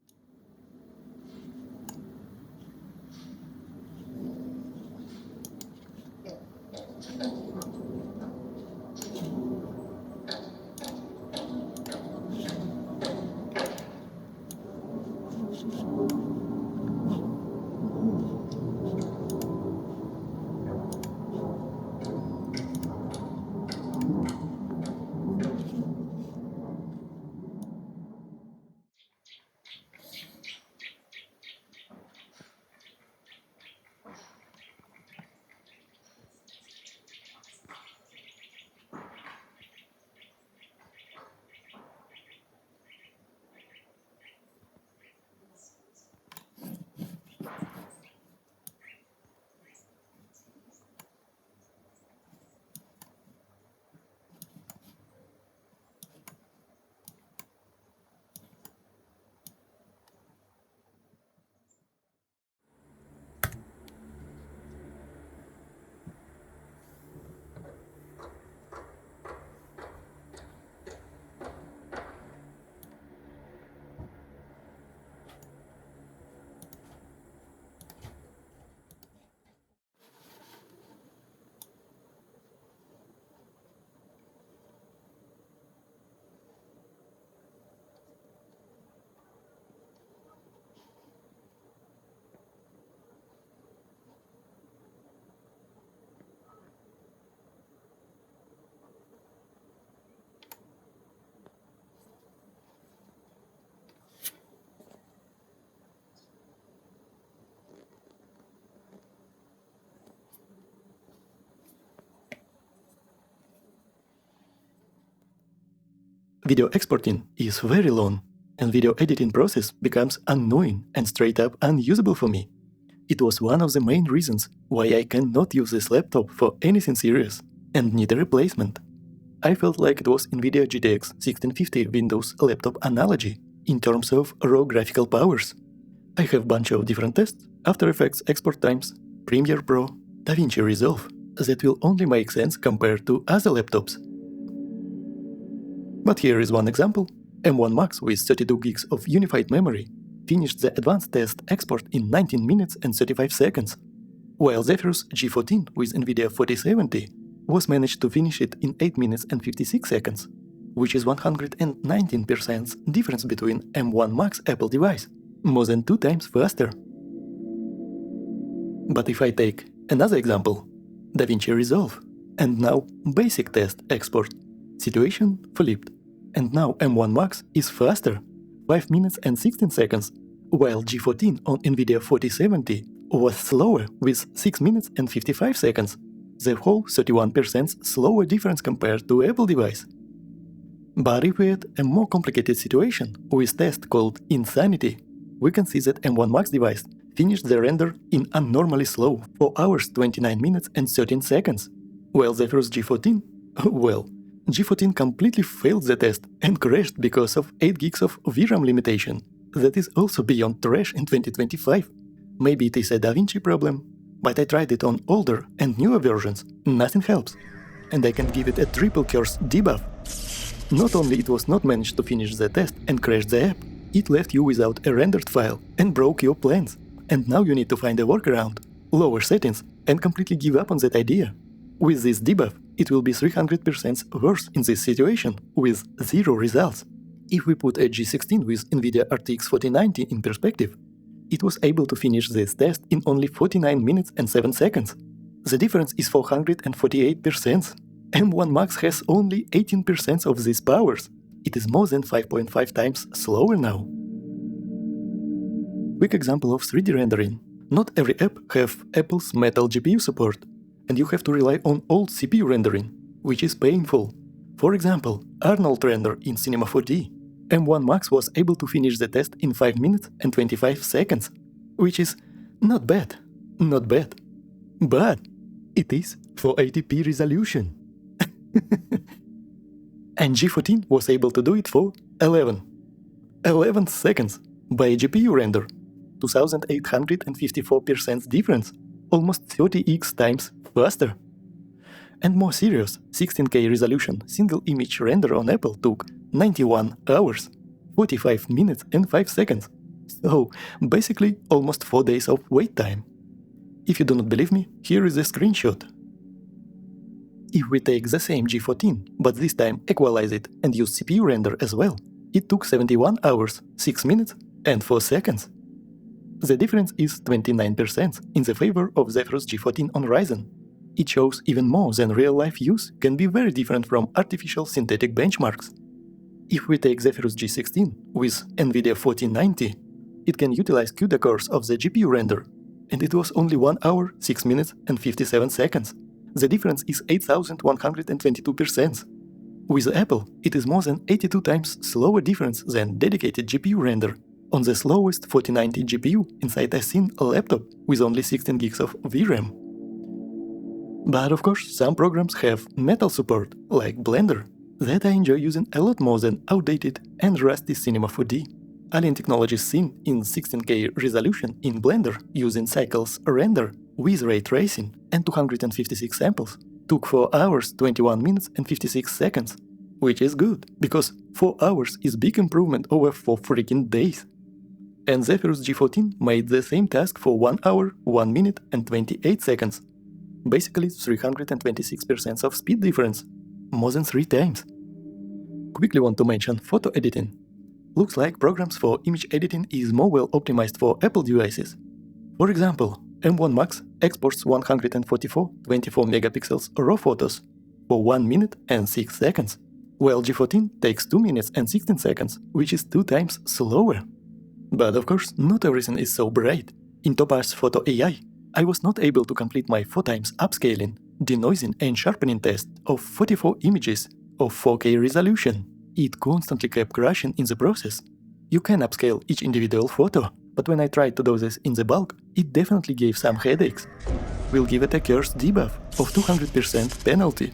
Video exporting is very long, and video editing process becomes annoying and straight up unusable for me. It was one of the main reasons why I cannot use this laptop for anything serious and need a replacement. I felt like it was NVIDIA GTX 1650 Windows laptop analogy in terms of raw graphical powers. I have bunch of different tests, After Effects export times, Premiere Pro, DaVinci Resolve, that will only make sense compared to other laptops. But here is one example. M1 Max with 32 gigs of unified memory finished the advanced test export in 19 minutes and 35 seconds, while Zephyrus G14 with NVIDIA 4070 was managed to finish it in 8 minutes and 56 seconds, which is 119% difference between M1 Max Apple device, more than 2 times faster. But if I take another example, DaVinci Resolve, and now basic test export, situation flipped, and now M1 Max is faster, 5 minutes and 16 seconds, while G14 on NVIDIA 4070 was slower with 6 minutes and 55 seconds, the whole 31% slower difference compared to Apple device. But if we add a more complicated situation with test called Insanity, we can see that M1 Max device finished the render in abnormally slow 4 hours 29 minutes and 13 seconds, while Zephyrus G14, well, G14 completely failed the test and crashed because of 8 gigs of VRAM limitation. That is also beyond trash in 2025. Maybe it is a DaVinci problem, but I tried it on older and newer versions, nothing helps. And I can give it a triple curse debuff. Not only it was not managed to finish the test and crashed the app, it left you without a rendered file and broke your plans. And now you need to find a workaround, lower settings, and completely give up on that idea. With this debuff, it will be 300% worse in this situation, with 0 results. If we put a G16 with NVIDIA RTX 4090 in perspective, it was able to finish this test in only 49 minutes and 7 seconds. The difference is 448%. M1 Max has only 18% of these powers. It is more than 5.5 times slower now. Quick example of 3D rendering. Not every app have Apple's Metal GPU support, and you have to rely on old CPU rendering, which is painful. For example, Arnold render in Cinema 4D. M1 Max was able to finish the test in 5 minutes and 25 seconds, which is not bad, not bad. But it is 480p resolution. And G14 was able to do it for 11 seconds by a GPU render. 2854% difference, almost 30x times faster. And more serious, 16K resolution single image render on Apple took 91 hours, 45 minutes and 5 seconds. So basically almost 4 days of wait time. If you do not believe me, here is a screenshot. If we take the same G14, but this time equalize it and use CPU render as well, it took 71 hours, 6 minutes and 4 seconds. The difference is 29% in the favor of Zephyrus G14 on Ryzen. It shows even more than real-life use can be very different from artificial synthetic benchmarks. If we take Zephyrus G16 with NVIDIA 4090, it can utilize CUDA cores of the GPU render, and it was only 1 hour, 6 minutes and 57 seconds. The difference is 8122%. With Apple, it is more than 82 times slower difference than dedicated GPU render on the slowest 4090 GPU inside a thin laptop with only 16 gigs of VRAM. But of course, some programs have Metal support, like Blender, that I enjoy using a lot more than outdated and rusty Cinema 4D. Alien technology seen in 16K resolution in Blender using cycles render with ray tracing and 256 samples took 4 hours, 21 minutes and 56 seconds, which is good, because 4 hours is big improvement over 4 freaking days. And Zephyrus G14 made the same task for 1 hour, 1 minute and 28 seconds. Basically 326% of speed difference, more than 3 times. Quickly want to mention photo editing. Looks like programs for image editing is more well optimized for Apple devices. For example, M1 Max exports 144 24 megapixels RAW photos for 1 minute and 6 seconds, while G14 takes 2 minutes and 16 seconds, which is 2 times slower. But of course, not everything is so bright. In Topaz Photo AI, I was not able to complete my 4x upscaling, denoising and sharpening test of 44 images of 4K resolution. It constantly kept crashing in the process. You can upscale each individual photo, but when I tried to do this in the bulk, it definitely gave some headaches. We'll give it a cursed debuff of 200% penalty.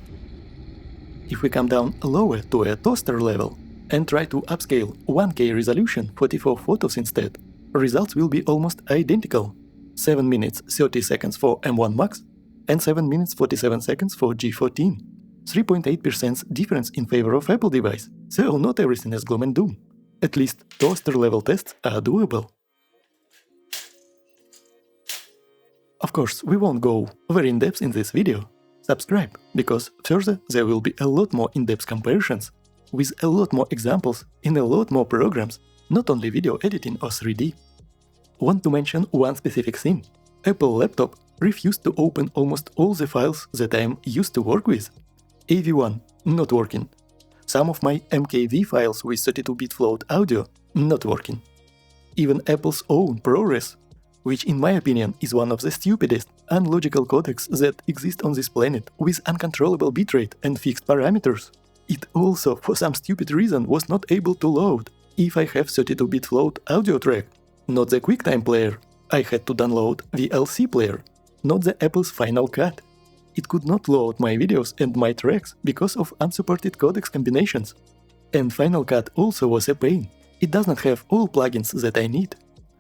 If we come down lower to a toaster level and try to upscale 1K resolution 44 photos instead, results will be almost identical. 7 minutes 30 seconds for M1 Max and 7 minutes 47 seconds for G14. 3.8% difference in favor of Apple device, so not everything is gloom and doom. At least toaster level tests are doable. Of course, we won't go very in-depth in this video. Subscribe, because further there will be a lot more in-depth comparisons, with a lot more examples in a lot more programs, not only video editing or 3D. Want to mention one specific thing. Apple laptop refused to open almost all the files that I am used to work with. AV1 not working. Some of my MKV files with 32-bit float audio not working. Even Apple's own ProRes, which in my opinion is one of the stupidest, unlogical codecs that exist on this planet with uncontrollable bitrate and fixed parameters. It also, for some stupid reason, was not able to load if I have 32-bit float audio track, not the QuickTime player. I had to download VLC player, not the Apple's FInal Cut. It could not load my videos and my tracks because of unsupported codecs combinations. And FInal Cut also was a pain. It does not have all plugins that I need.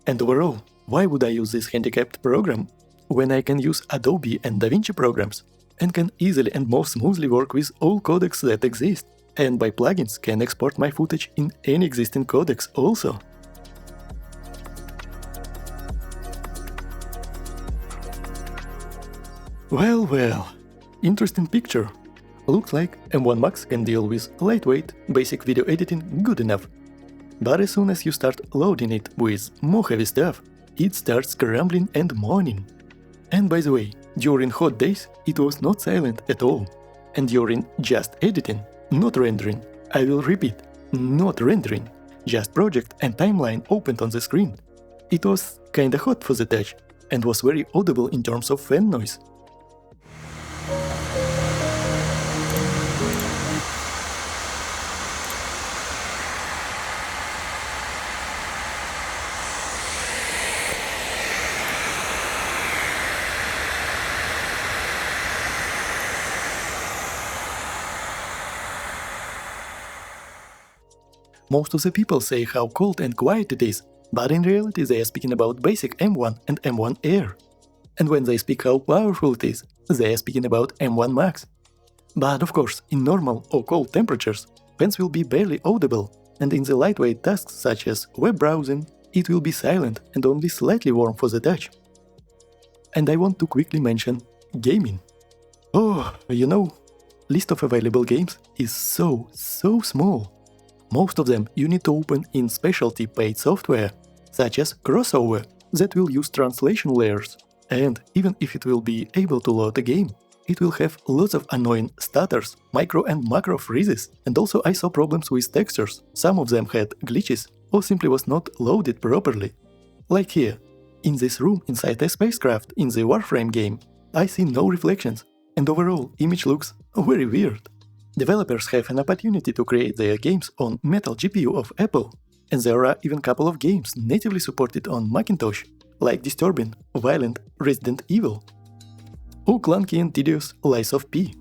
And overall, why would I use this handicapped program when I can use Adobe and DaVinci programs and can easily and more smoothly work with all codecs that exist? and by plugins can export my footage in any existing codecs also. Well, interesting picture. Looks like M1 Max can deal with lightweight, basic video editing good enough. But as soon as you start loading it with more heavy stuff, it starts crumbling and moaning. And by the way, during hot days it was not silent at all. And during just editing, not rendering, I will repeat, not rendering, just project and timeline opened on the screen. It was kinda hot for the touch, and was very audible in terms of fan noise. Most of the people say how cold and quiet it is, but in reality they are speaking about basic M1 and M1 Air. And when they speak how powerful it is, they are speaking about M1 Max. But of course, in normal or cold temperatures, fans will be barely audible, and in the lightweight tasks such as web browsing, it will be silent and only slightly warm for the touch. And I want to quickly mention gaming. Oh, you know, list of available games is so small. Most of them you need to open in specialty paid software, such as Crossover, that will use translation layers. And even if it will be able to load a game, it will have lots of annoying stutters, micro and macro freezes, and also I saw problems with textures. Some of them had glitches or simply was not loaded properly. Like here, in this room inside a spacecraft in the Warframe game, I see no reflections, and overall image looks very weird. Developers have an opportunity to create their games on Metal GPU of Apple, and there are even a couple of games natively supported on Macintosh, like Disturbing, Violent, Resident Evil, or clunky and tedious Lies of P.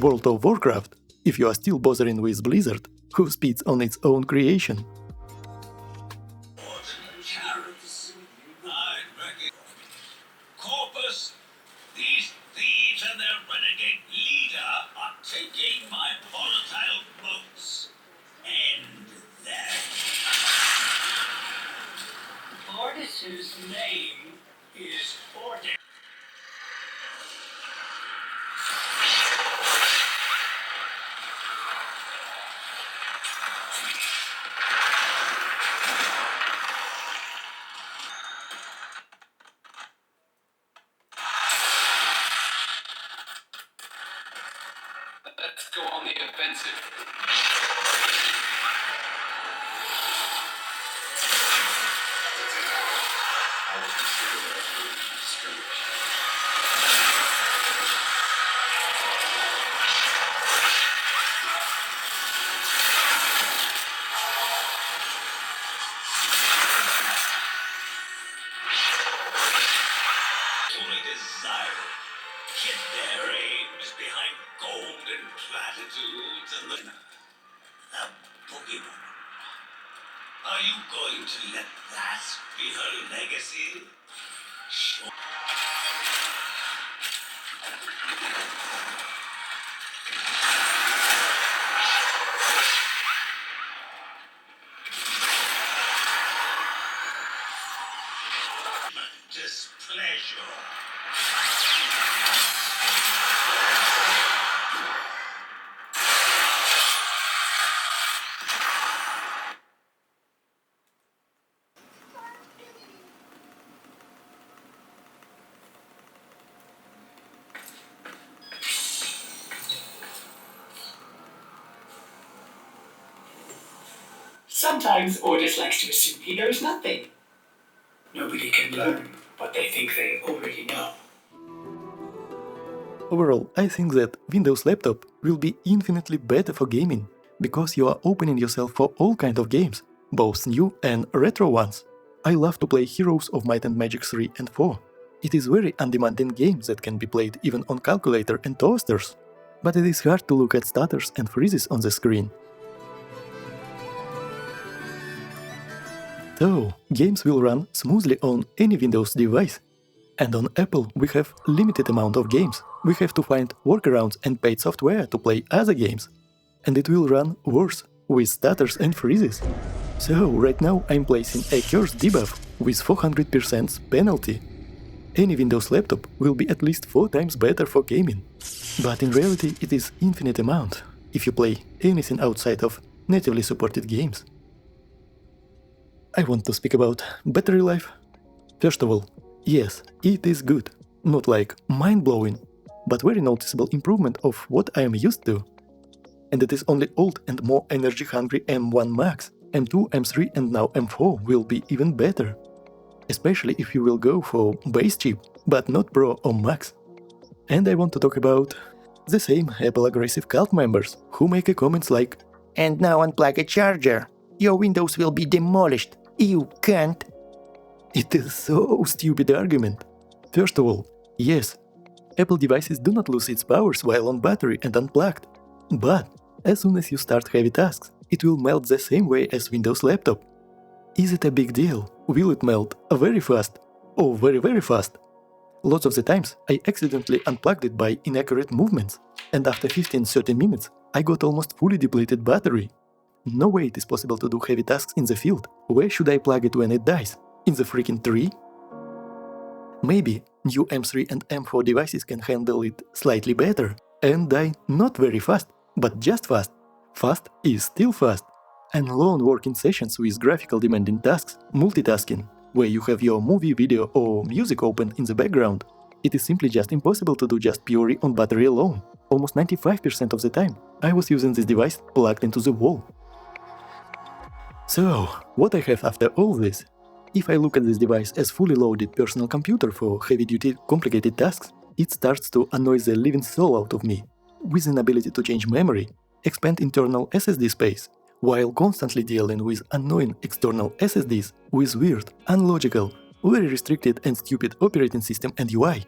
World of Warcraft, if you are still bothering with Blizzard, who spits on its own creation. Corpus, these thieves and their renegade leader are taking my volatile boats. End them. Ordis' name is Ordis. Let's go on the offensive. I will consider that a skirmish. Only desire. Get their aims behind golden platitudes and the boogeyman. Are you going to let that be her legacy? Sure. Displeasure. Sometimes Ordis likes to assume he knows nothing. Nobody can learn what they think they already know. Overall, I think that Windows laptop will be infinitely better for gaming, because you are opening yourself for all kinds of games, both new and retro ones. I love to play Heroes of Might and Magic 3 and 4. It is very undemanding game that can be played even on calculator and toasters, but it is hard to look at stutters and freezes on the screen. So, games will run smoothly on any Windows device. And on Apple we have limited amount of games. We have to find workarounds and paid software to play other games. and it will run worse, with stutters and freezes. So right now I'm placing a cursed debuff with 400% penalty. Any Windows laptop will be at least 4 times better for gaming. But in reality it is infinite amount if you play anything outside of natively supported games. I want to speak about battery life. First of all, yes, it is good. Not like mind-blowing, but very noticeable improvement of what I am used to. And it is only old and more energy-hungry M1 Max, M2, M3 and now M4 will be even better. Especially if you will go for base chip, but not Pro or Max. And I want to talk about the same Apple aggressive cult members who make comments like, And now unplug a charger. Your Windows will be demolished. You can't. It is so stupid argument. First of all, yes, Apple devices do not lose its powers while on battery and unplugged. But as soon as you start heavy tasks, it will melt the same way as Windows laptop. Is it a big deal? Will it melt very fast? Or very fast? Lots of the times I accidentally unplugged it by inaccurate movements, and after 15-30 minutes I got almost fully depleted battery. No way it is possible to do heavy tasks in the field. Where should I plug it when it dies? In the freaking tree? Maybe new M3 and M4 devices can handle it slightly better and die not very fast, but just fast. Fast is still fast. And long working sessions with graphical demanding tasks, multitasking, where you have your movie, video or music open in the background, it is simply just impossible to do just purely on battery alone. Almost 95% of the time I was using this device plugged into the wall. So, what I have after all this? If I look at this device as fully loaded personal computer for heavy-duty complicated tasks, it starts to annoy the living soul out of me, with an ability to change memory, expand internal SSD space, while constantly dealing with annoying external SSDs with weird, unlogical, very restricted and stupid operating system and UI.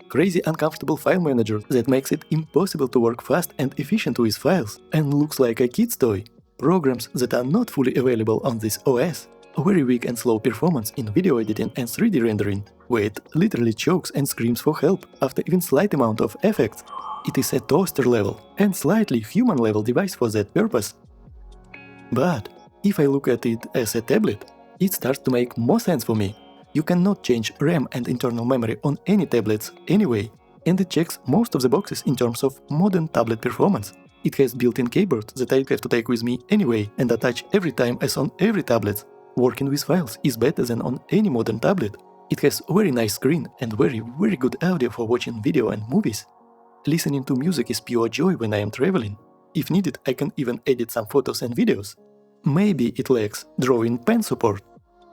Crazy uncomfortable file manager that makes it impossible to work fast and efficient with files and looks like a kid's toy. Programs that are not fully available on this OS. Very weak and slow performance in video editing and 3D rendering, where it literally chokes and screams for help after even slight amount of effects. It is a toaster level and slightly human level device for that purpose. But if I look at it as a tablet, it starts to make more sense for me. You cannot change RAM and internal memory on any tablets anyway, and it checks most of the boxes in terms of modern tablet performance. It has built-in keyboard that I have to take with me anyway and attach every time as on every tablet. Working with files is better than on any modern tablet. It has very nice screen and very good audio for watching video and movies. Listening to music is pure joy when I am traveling. If needed, I can even edit some photos and videos. Maybe it lacks drawing pen support,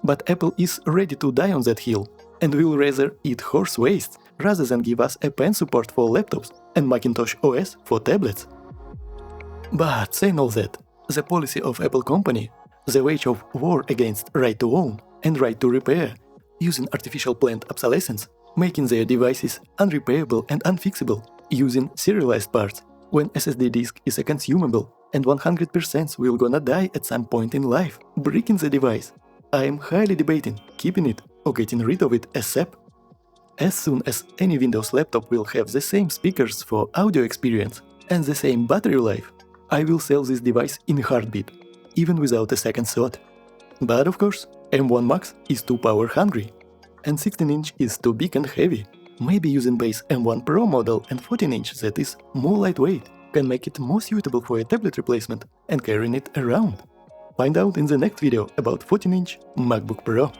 but Apple is ready to die on that hill and will rather eat horse waste rather than give us a pen support for laptops and Macintosh OS for tablets. But saying all that, the policy of Apple company, the wage of war against right to own and right to repair, using artificial planned obsolescence, making their devices unrepairable and unfixable, using serialized parts, when SSD disk is a consumable and 100% will gonna die at some point in life, breaking the device. I am highly debating keeping it or getting rid of it ASAP. As soon as any Windows laptop will have the same speakers for audio experience and the same battery life, I will sell this device in a heartbeat, even without a second thought. But of course, M1 Max is too power hungry, and 16-inch is too big and heavy. Maybe using base M1 Pro model and 14-inch that is more lightweight can make it more suitable for a tablet replacement and carrying it around. Find out in the next video about 14-inch MacBook Pro.